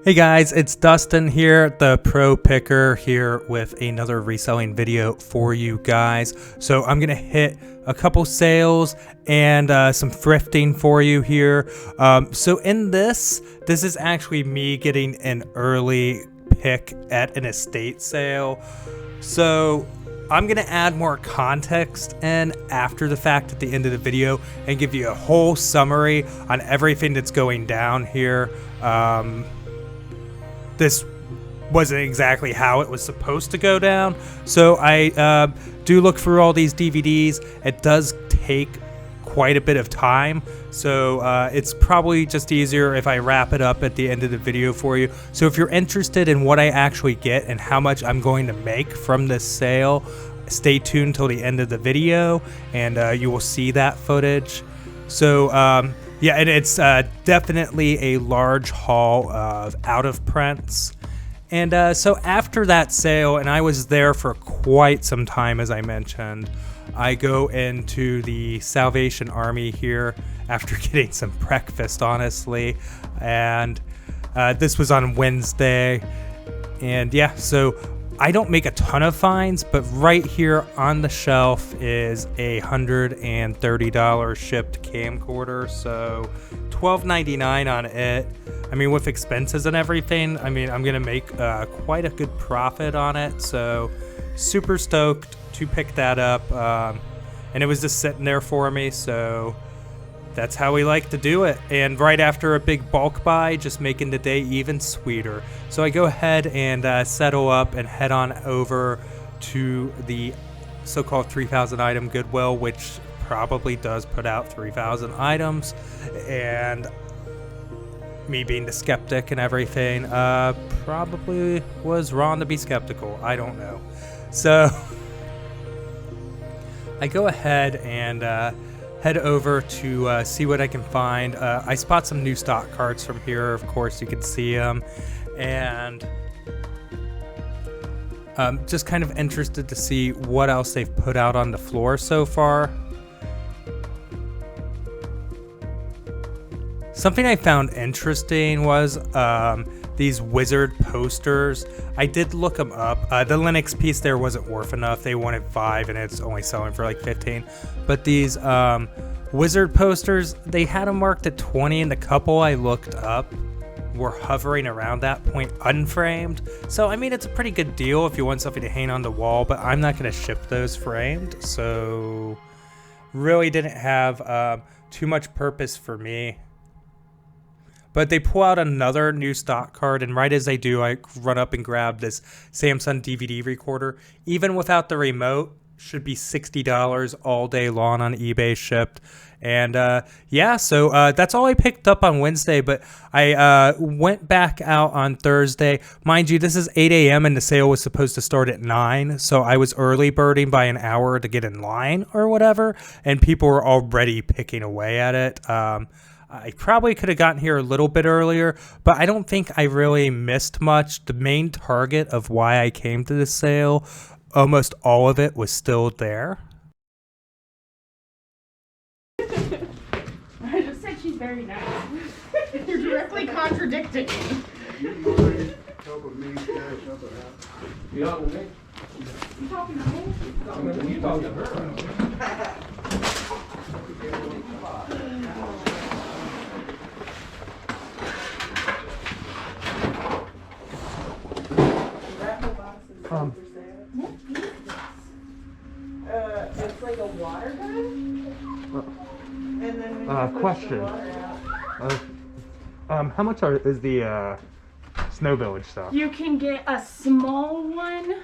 Hey guys, it's Dustin here, the Pro Picker, here with another reselling video for you guys. So I'm gonna hit a couple sales and some thrifting for you here. So in this is actually me getting an early pick at an estate sale. So I'm gonna add more context in after the fact at the end of the video and give you a whole summary on everything that's going down here. This wasn't exactly how it was supposed to go down, so I do look through all these DVDs. It does take quite a bit of time, so it's probably just easier if I wrap it up at the end of the video for you. So if you're interested in what I actually get and how much I'm going to make from this sale, stay tuned till the end of the video and you will see that footage. So yeah, and it's definitely a large haul of out of prints. And so after that sale, and I was there for quite some time, as I mentioned, I go into the Salvation Army here after getting some breakfast, honestly. And this was on Wednesday. And yeah, so I don't make a ton of finds, but right here on the shelf is a $130 shipped camcorder, so $12.99 on it. I mean, with expenses and everything, I mean, I'm gonna make quite a good profit on it, so super stoked to pick that up. And it was just sitting there for me, so that's how we like to do it. And right after a big bulk buy, just making the day even sweeter. So I go ahead and settle up and head on over to the so-called 3,000 item Goodwill, which probably does put out 3,000 items. And me being the skeptic and everything, probably was wrong to be skeptical. I don't know. So I go ahead and head over to see what I can find. I spot some new stock cards from here. Of course, you can see them. And just kind of interested to see what else they've put out on the floor so far. Something I found interesting was these wizard posters. I did look them up. The Linux piece there wasn't worth enough. They wanted 5 and it's only selling for like 15. But these wizard posters, they had them marked at 20, and the couple I looked up were hovering around that point unframed. So I mean, it's a pretty good deal if you want something to hang on the wall, but I'm not going to ship those framed, so really didn't have too much purpose for me. But they pull out another new stock card, and right as they do, I run up and grab this Samsung DVD recorder. Even without the remote, should be $60 all day long on eBay shipped. And yeah, so that's all I picked up on Wednesday, but I went back out on Thursday. Mind you, this is 8 a.m. and the sale was supposed to start at 9, so I was early birding by an hour to get in line or whatever, and people were already picking away at it. I probably could have gotten here a little bit earlier, but I don't think I really missed much. The main target of why I came to this sale, almost all of it was still there. I just said she's very nice. You're directly contradicting me. You helping me cash up a house? You talking to me? You talking to her. It's like a water gun. And then when you Question. How much is the Snow Village stuff? you can get a small one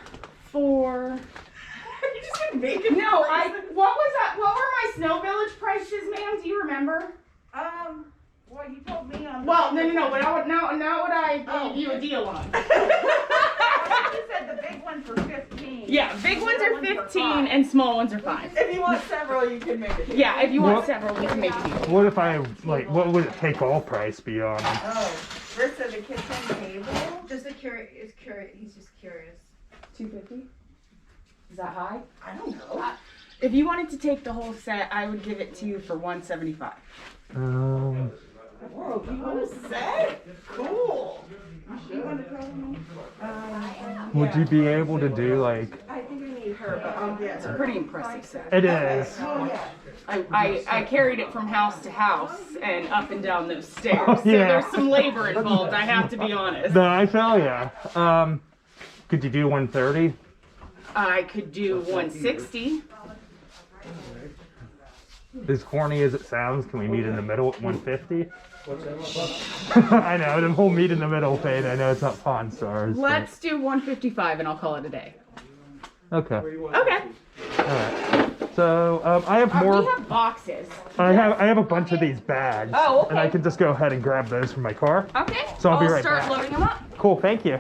for. You just gonna make it? No, what was that? What were my Snow Village prices, ma'am? Do you remember? Well, you told me on. Well, no. But now what I gave you a deal on. You said the big ones were 15. Yeah, big ones are 15 and small ones are 5. If you want several, you can make it. Yeah, if you want What? several, we can make a deal. What if I, like, what would it take all price be on? Oh, this is the kitchen table. Just curious. He's just curious. 250? Is that high? I don't know. If you wanted to take the whole set, I would give it to you for $175. Whoa, you want a set? Cool. Would you be able to do like? I think I need her, but it's a pretty impressive set. It is. I carried it from house to house and up and down those stairs. Oh, So yeah. there's some labor involved, I have to be honest. No, I feel ya. Could you do 130? I could do 160. As corny as it sounds, can we meet in the middle at 150? I know, the whole meet in the middle thing. I know it's not Pawn Stars. Let's do 155 and I'll call it a day. Okay. Okay. Alright. So, I have more. We have boxes. I have a bunch of these bags. Oh, okay. And I can just go ahead and grab those from my car. Okay. So I'll be right start back. loading them up. Cool, thank you.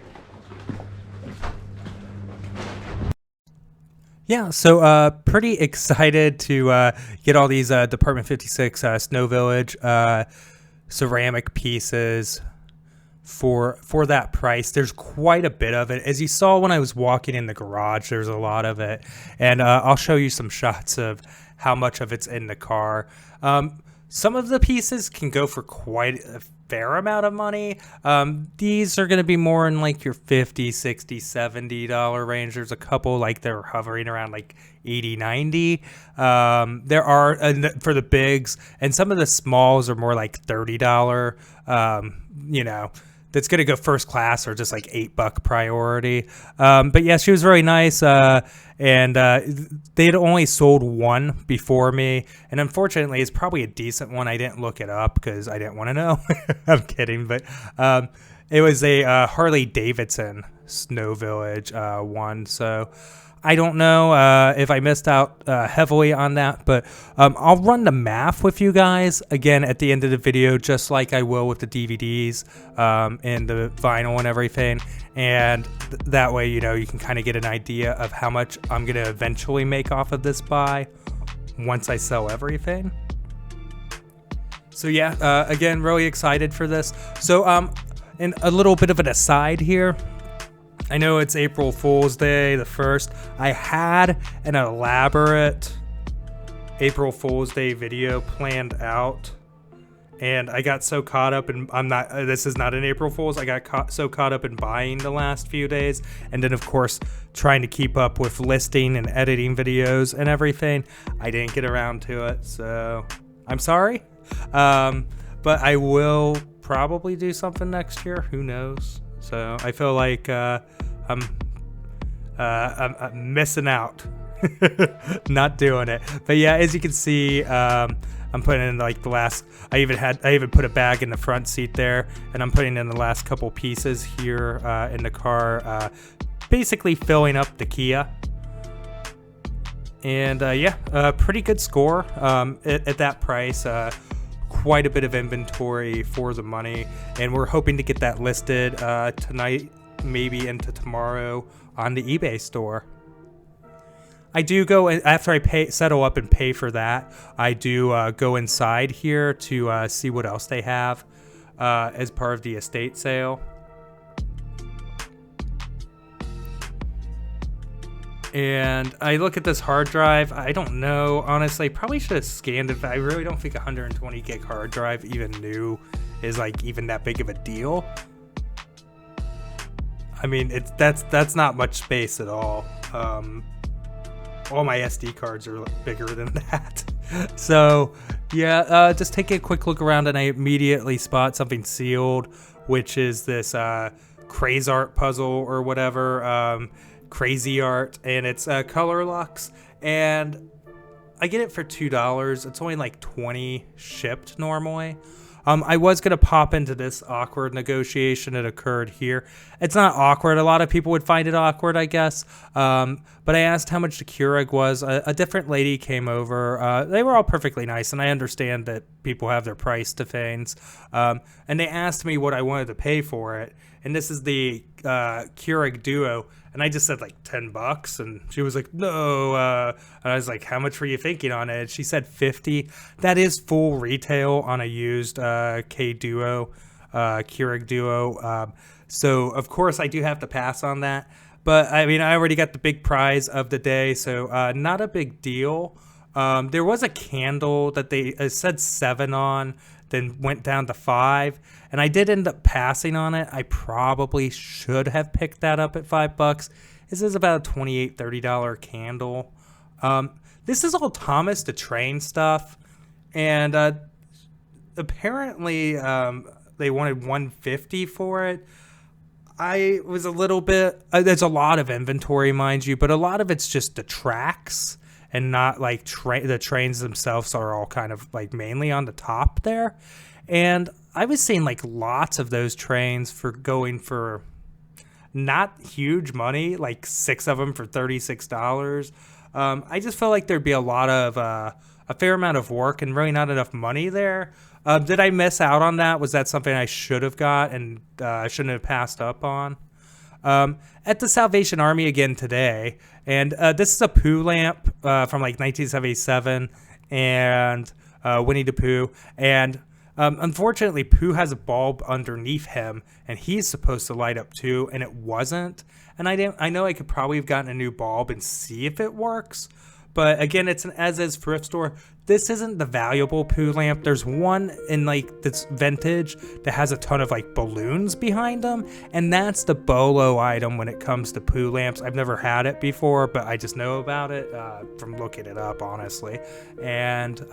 Yeah, so pretty excited to get all these Department 56 Snow Village ceramic pieces for that price. There's quite a bit of it. As you saw when I was walking in the garage, there's a lot of it. And I'll show you some shots of how much of it's in the car. Some of the pieces can go for quite a fair amount of money. These are going to be more in like your $50, $60, $70 range. There's a couple like they're hovering around like 80, 90. There are for the bigs, and some of the smalls are more like $30. That's going to go first class or just like $8 priority. But yeah, she was very nice. And they had only sold one before me. And unfortunately, it's probably a decent one. I didn't look it up because I didn't want to know. I'm kidding. But it was a Harley Davidson Snow Village one. So I don't know if I missed out heavily on that, but I'll run the math with you guys again at the end of the video, just like I will with the DVDs and the vinyl and everything. And that way, you can kind of get an idea of how much I'm going to eventually make off of this buy once I sell everything. So yeah, again, really excited for this. So and a little bit of an aside here. I know it's April Fool's Day, the 1st. I had an elaborate April Fool's Day video planned out, and I got so caught up in, this is not an April Fool's, I got so caught up in buying the last few days, and then of course trying to keep up with listing and editing videos and everything. I didn't get around to it, so I'm sorry. But I will probably do something next year, who knows? So I feel like I'm missing out, not doing it. But yeah, as you can see, I'm putting in like the last. I even put a bag in the front seat there, and I'm putting in the last couple pieces here in the car, basically filling up the Kia. And yeah, pretty good score at that price. Quite a bit of inventory for the money, and we're hoping to get that listed tonight, maybe into tomorrow on the eBay store. I do go after I settle up and pay for that. I do go inside here to see what else they have as part of the estate sale. And I look at this hard drive. I don't know, honestly. Probably should have scanned it. I really don't think 120 gig hard drive, even new, is like even that big of a deal. I mean, that's not much space at all. All my SD cards are bigger than that. So yeah, just taking a quick look around, and I immediately spot something sealed, which is this Crazy Art puzzle or whatever. Crazy Art, and it's Color Lux, and I get it for $2. It's only like 20 shipped normally. I was gonna pop into this awkward negotiation that occurred here. It's not awkward. A lot of people would find it awkward, I guess. But I asked how much the Keurig was. A different lady came over. They were all perfectly nice, and I understand that people have their price to things. And they asked me what I wanted to pay for it. And this is the Keurig Duo. And I just said like $10, and she was like, no. And I was like, how much were you thinking on it? And she said $50. That is full retail on a used Keurig Duo. So of course I do have to pass on that. But I mean, I already got the big prize of the day, so not a big deal. There was a candle that they said 7 on then went down to $5, and I did end up passing on it. I probably should have picked that up at $5. This is about a $28, $30 candle. This is all Thomas the Train stuff, and apparently they wanted $150 for it. I was a little bit. There's a lot of inventory, mind you, but a lot of it's just the tracks and not like the trains themselves are all kind of like mainly on the top there. And I was seeing like lots of those trains for going for not huge money, like 6 of them for $36. I just felt like there'd be a lot of a fair amount of work and really not enough money there. Did I miss out on that? Was that something I should have got and I shouldn't have passed up on? At the Salvation Army again today, and this is a Pooh lamp from like 1977 and Winnie the Pooh, and unfortunately Pooh has a bulb underneath him and he's supposed to light up too, and it wasn't. And I know I could probably have gotten a new bulb and see if it works, but again, it's an as-is thrift store. This isn't the valuable Pooh lamp. There's one in like this vintage that has a ton of like balloons behind them, and that's the Bolo item when it comes to Pooh lamps. I've never had it before, but I just know about it from looking it up, honestly. And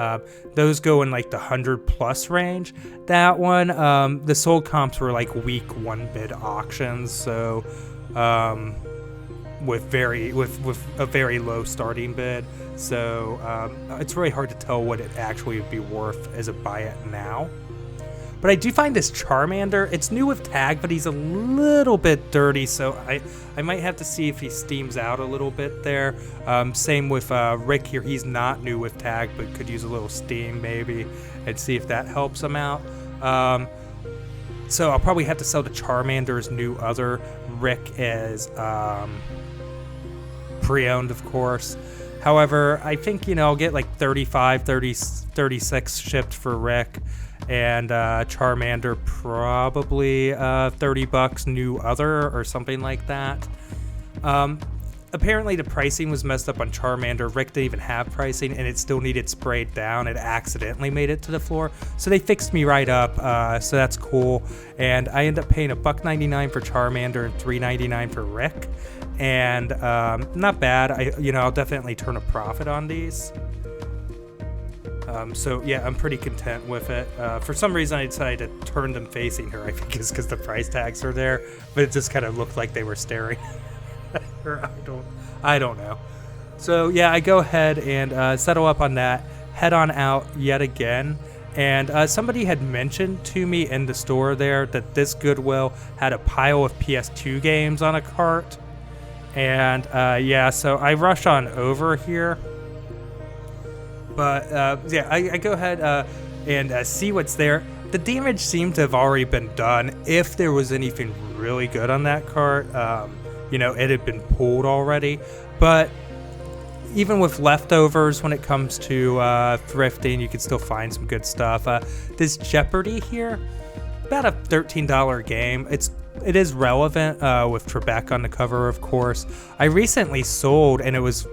those go in like the 100+ range. That one, the sold comps were like weak 1-bid auctions, so with a very low starting bid. So it's really hard to tell what it actually would be worth as a buy it now. But I do find this Charmander, it's new with tag, but he's a little bit dirty, so I might have to see if he steams out a little bit there. Same with Rick here, he's not new with tag, but could use a little steam maybe, and see if that helps him out. So I'll probably have to sell the Charmander's new other. Rick is pre-owned, of course. However, I think, I'll get like 35, 30, 36 shipped for Rick, and Charmander probably $30 new other or something like that. Apparently the pricing was messed up on Charmander. Rick didn't even have pricing, and it still needed sprayed down. It accidentally made it to the floor, so they fixed me right up. So that's cool. And I ended up paying $1.99 for Charmander and $3.99 for Rick, and not bad. I'll definitely turn a profit on these. So yeah, I'm pretty content with it. For some reason, I decided to turn them facing her. I think it's because the price tags are there, but it just kind of looked like they were staring. Or I don't know. So yeah, I go ahead and settle up on that, head on out yet again. And somebody had mentioned to me in the store there that this Goodwill had a pile of PS2 games on a cart. And yeah, so I rush on over here. But yeah, I go ahead and see what's there. The damage seemed to have already been done. If there was anything really good on that cart, it had been pulled already. But even with leftovers, when it comes to thrifting, you can still find some good stuff. This Jeopardy here, about a $13 game. It is relevant with Trebek on the cover, of course. I recently sold, and it was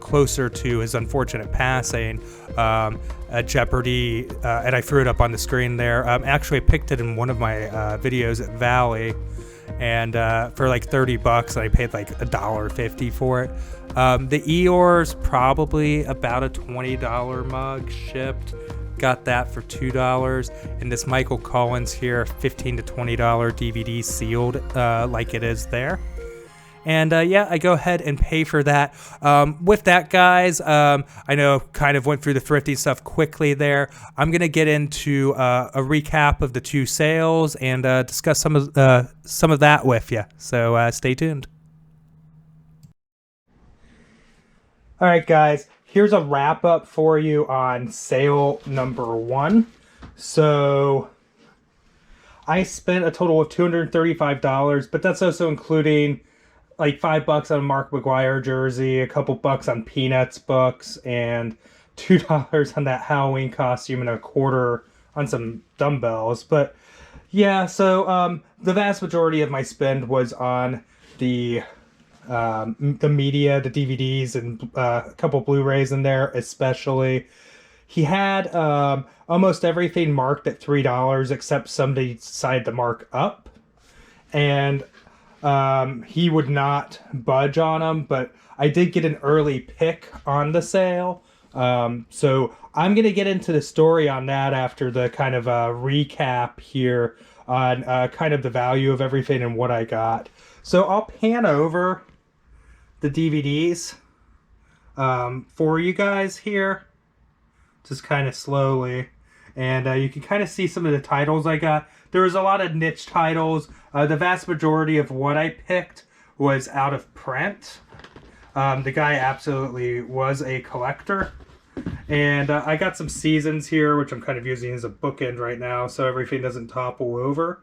closer to his unfortunate passing, a Jeopardy, and I threw it up on the screen there. Actually, I picked it in one of my videos at Valley, and for like $30, I paid like $1.50 for it. The Eeyore's probably about a $20 mug shipped. Got that for $2. And this Michael Collins here, $15 to $20 DVD sealed like it is there. And yeah, I go ahead and pay for that. With that, guys, I know kind of went through the thrifty stuff quickly there. I'm going to get into a recap of the 2 sales and discuss some of that with you. So stay tuned. All right, guys. Here's a wrap up for you on sale number 1. So I spent a total of $235, but that's also including like $5 on a Mark McGuire jersey, a couple bucks on Peanuts books, and $2 on that Halloween costume, and a quarter on some dumbbells. But yeah, so the vast majority of my spend was on the media, the DVDs, and a couple Blu-rays in there, especially. he had almost everything marked at $3 except somebody decided to mark up, and he would not budge on them. But I did get an early pick on the sale, so I'm gonna get into the story on that after the kind of recap here on kind of the value of everything and what I got. So I'll pan over the DVDs for you guys here, just kind of slowly, and you can kind of see some of the titles I got. There was a lot of niche titles. The vast majority of what I picked was out of print. The guy absolutely was a collector. And I got some seasons here, which I'm kind of using as a bookend right now, so everything doesn't topple over.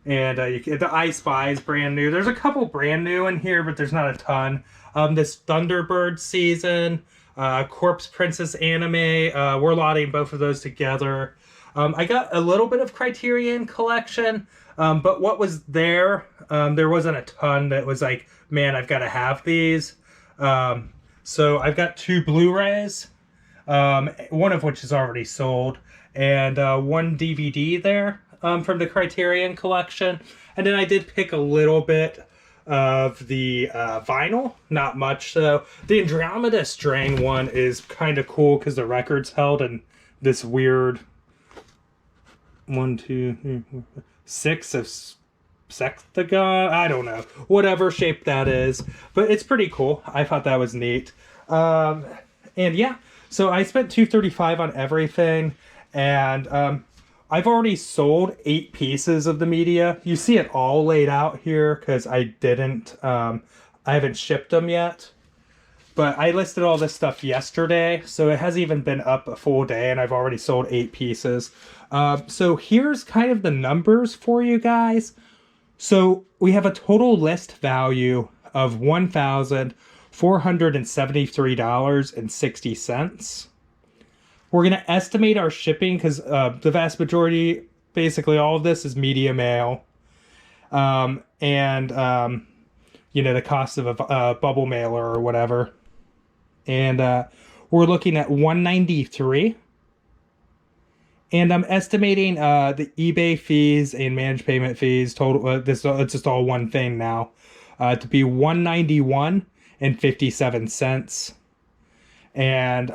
And the I Spy is brand new. There's a couple brand new in here, but there's not a ton. This Thunderbird season, Corpse Princess anime, we're lotting both of those together. I got a little bit of Criterion Collection, but what was there wasn't a ton that was like, man, I've got to have these. So I've got 2 Blu-rays, one of which is already sold, and 1 DVD there from the Criterion Collection. And then I did pick a little bit of the vinyl, not much. So the Andromeda Strain one is kind of cool because the record's held in this weird 1, 2, 3, 4, 5, 6 of sextagon, I don't know, whatever shape that is, but it's pretty cool. I thought that was neat. And yeah, so I spent $235 on everything, and I've already sold 8 pieces of the media. You see it all laid out here because I haven't shipped them yet, but I listed all this stuff yesterday, so it hasn't even been up a full day, and I've already sold 8 pieces. So here's kind of the numbers for you guys. So we have a total list value of $1,473.60. We're going to estimate our shipping because the vast majority, basically all of this is media mail. And, the cost of a bubble mailer or whatever. And we're looking at $193. And I'm estimating the eBay fees and managed payment fees total. It's just all one thing now, to be $191.57. And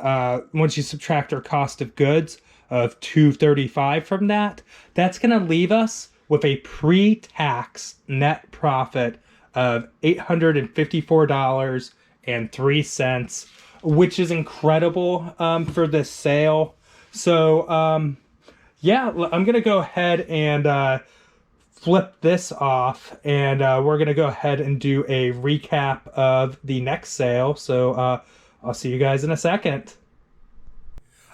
once you subtract our cost of goods of $235 from that, that's going to leave us with a pre-tax net profit of $854.03, which is incredible for this sale. So yeah, I'm going to go ahead and flip this off, and we're going to go ahead and do a recap of the next sale. So I'll see you guys in a second.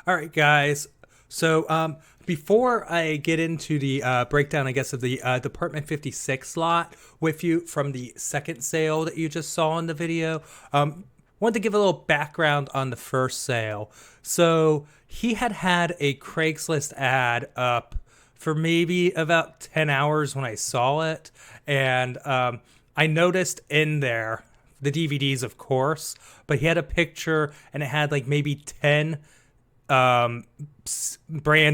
All right, guys. So before I get into the breakdown, I guess, of the Department 56 lot with you from the second sale that you just saw in the video, wanted to give a little background on the first sale. So he had a Craigslist ad up for maybe about 10 hours when I saw it. And I noticed in there the DVDs, of course, but he had a picture and it had like maybe 10 brand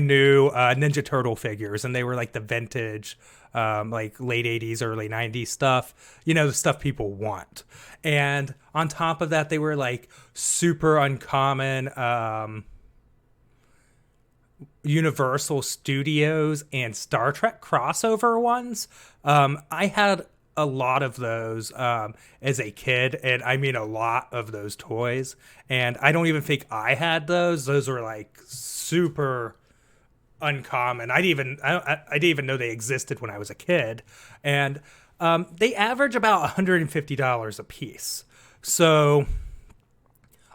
new Ninja Turtle figures, and they were like the vintage, like late 80s, early 90s stuff, the stuff people want. And on top of that, they were like super uncommon Universal Studios and Star Trek crossover ones. I had a lot of those as a kid, and I mean a lot of those toys, and I don't even think I had those. Those were like super uncommon. I didn't even know they existed when I was a kid, and they average about $150 a piece. So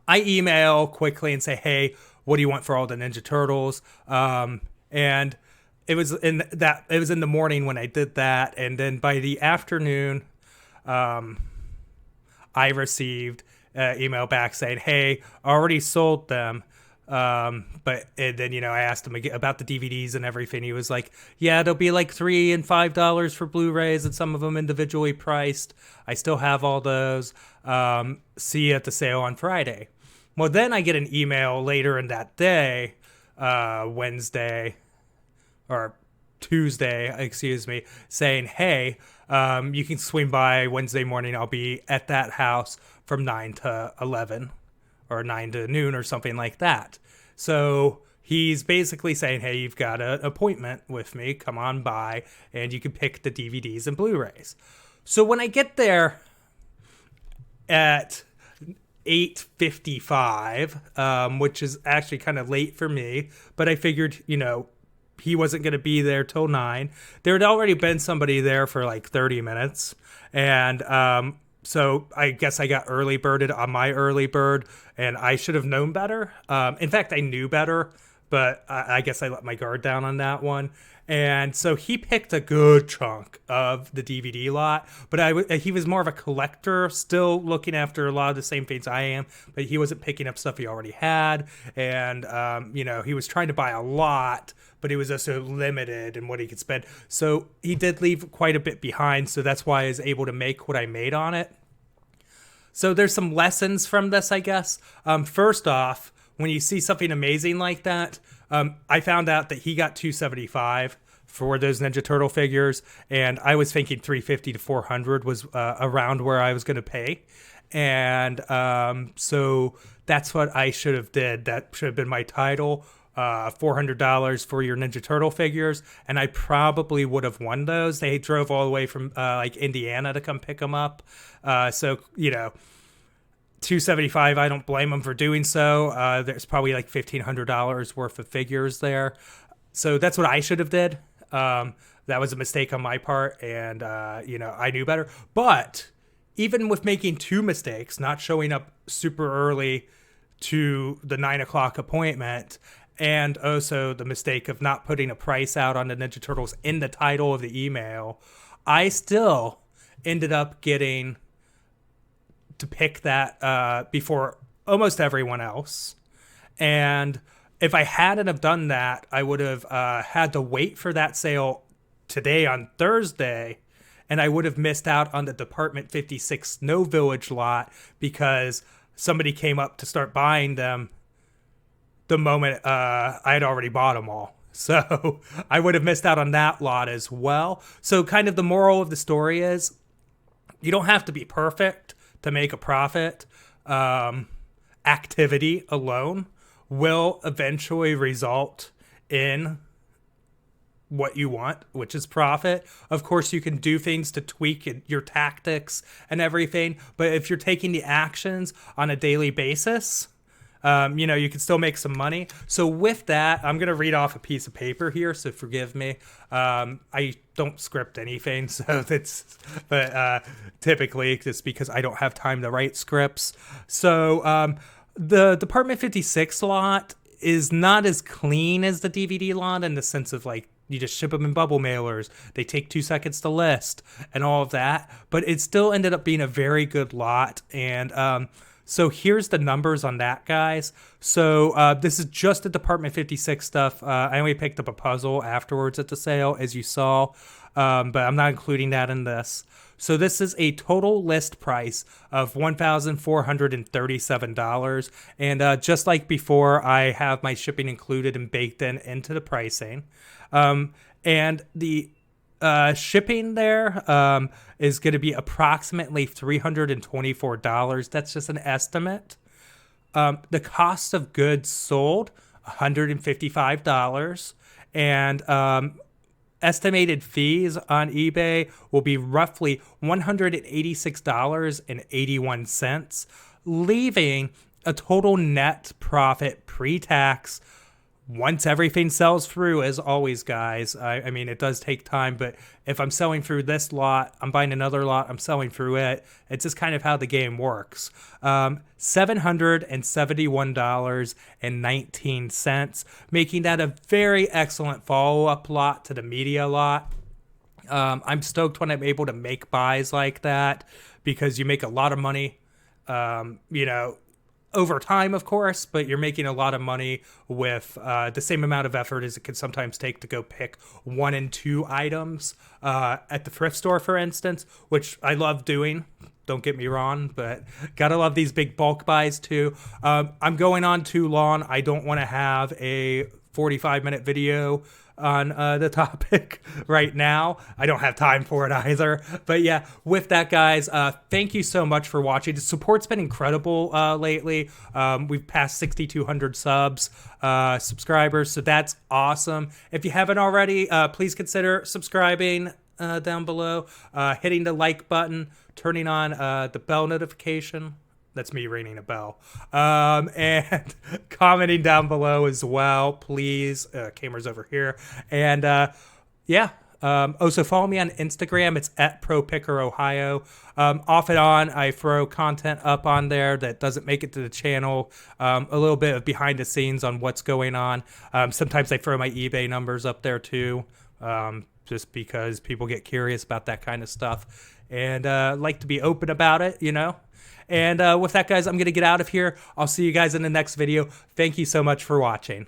I email quickly and say, hey, what do you want for all the Ninja Turtles? And it was in the morning when I did that, and then by the afternoon, I received an email back saying, "Hey, already sold them." But and then I asked him about the DVDs and everything. He was like, "Yeah, they'll be like $3 and $5 for Blu-rays, and some of them individually priced. I still have all those. See you at the sale on Friday." Well, then I get an email later in that day, Wednesday or Tuesday, excuse me, saying, hey, you can swing by Wednesday morning. I'll be at that house from 9 to 11 or 9 to noon or something like that. So he's basically saying, hey, you've got an appointment with me. Come on by and you can pick the DVDs and Blu-rays. So when I get there at 8:55, which is actually kind of late for me, but I figured, he wasn't going to be there till 9. There had already been somebody there for like 30 minutes. And so I guess I got early birded on my early bird, and I should have known better. In fact, I knew better, but I guess I let my guard down on that one. And so he picked a good chunk of the DVD lot, but he was more of a collector, still looking after a lot of the same things I am, but he wasn't picking up stuff he already had. And, he was trying to buy a lot, but he was also limited in what he could spend. So he did leave quite a bit behind. So that's why I was able to make what I made on it. So there's some lessons from this, I guess. First off, when you see something amazing like that, I found out that he got $275 for those Ninja Turtle figures, and I was thinking $350 to $400 was around where I was going to pay, and so that's what I should have did. That should have been my title. $400 for your Ninja Turtle figures, and I probably would have won those. They drove all the way from Indiana to come pick them up, so $275. I don't blame them for doing so. There's probably like $1,500 worth of figures there, so that's what I should have did. That was a mistake on my part, and I knew better. But even with making 2 mistakes, not showing up super early to the 9 o'clock appointment, and also the mistake of not putting a price out on the Ninja Turtles in the title of the email, I still ended up getting to pick that before almost everyone else. And if I hadn't have done that, I would have had to wait for that sale today on Thursday, and I would have missed out on the Department 56 Snow Village lot because somebody came up to start buying them the moment I had already bought them all. So I would have missed out on that lot as well. So kind of the moral of the story is you don't have to be perfect to make a profit. Activity alone will eventually result in what you want, which is profit. Of course, you can do things to tweak your tactics and everything, but if you're taking the actions on a daily basis, you can still make some money. So with that, I'm going to read off a piece of paper here, so forgive me. I don't script anything, but typically it's because I don't have time to write scripts. So the Department 56 lot is not as clean as the DVD lot in the sense of you just ship them in bubble mailers. They take 2 seconds to list and all of that, but it still ended up being a very good lot. And so here's the numbers on that, guys. So this is just the Department 56 stuff. I only picked up a puzzle afterwards at the sale, as you saw, but I'm not including that in this. So this is a total list price of $1,437. And just like before, I have my shipping included and baked into the pricing. And the shipping there is going to be approximately $324. That's just an estimate. The cost of goods sold, $155. And estimated fees on eBay will be roughly $186.81, leaving a total net profit pre-tax once everything sells through. As always, guys, I mean, it does take time, but if I'm selling through this lot, I'm buying another lot, I'm selling through it. It's just kind of how the game works. $771.19, making that a very excellent follow-up lot to the media lot. I'm stoked when I'm able to make buys like that because you make a lot of money. over time, of course, but you're making a lot of money with the same amount of effort as it can sometimes take to go pick 1 and 2 items at the thrift store, for instance, which I love doing. Don't get me wrong, but gotta love these big bulk buys too. I'm going on too long. I don't want to have a 45-minute video on the topic right now. I don't have time for it either. But yeah, with that, guys, thank you so much for watching. The support's been incredible lately. We've passed 6,200 subscribers, so that's awesome. If you haven't already, please consider subscribing down below, hitting the like button, turning on the bell notification. That's me ringing a bell. And commenting down below as well, please. Camera's over here. And yeah. So follow me on Instagram. It's at ProPickerOhio. Off and on, I throw content up on there that doesn't make it to the channel. A little bit of behind the scenes on what's going on. Sometimes I throw my eBay numbers up there too, just because people get curious about that kind of stuff. And like to be open about it, you know. And with that, guys, I'm going to get out of here. I'll see you guys in the next video. Thank you so much for watching.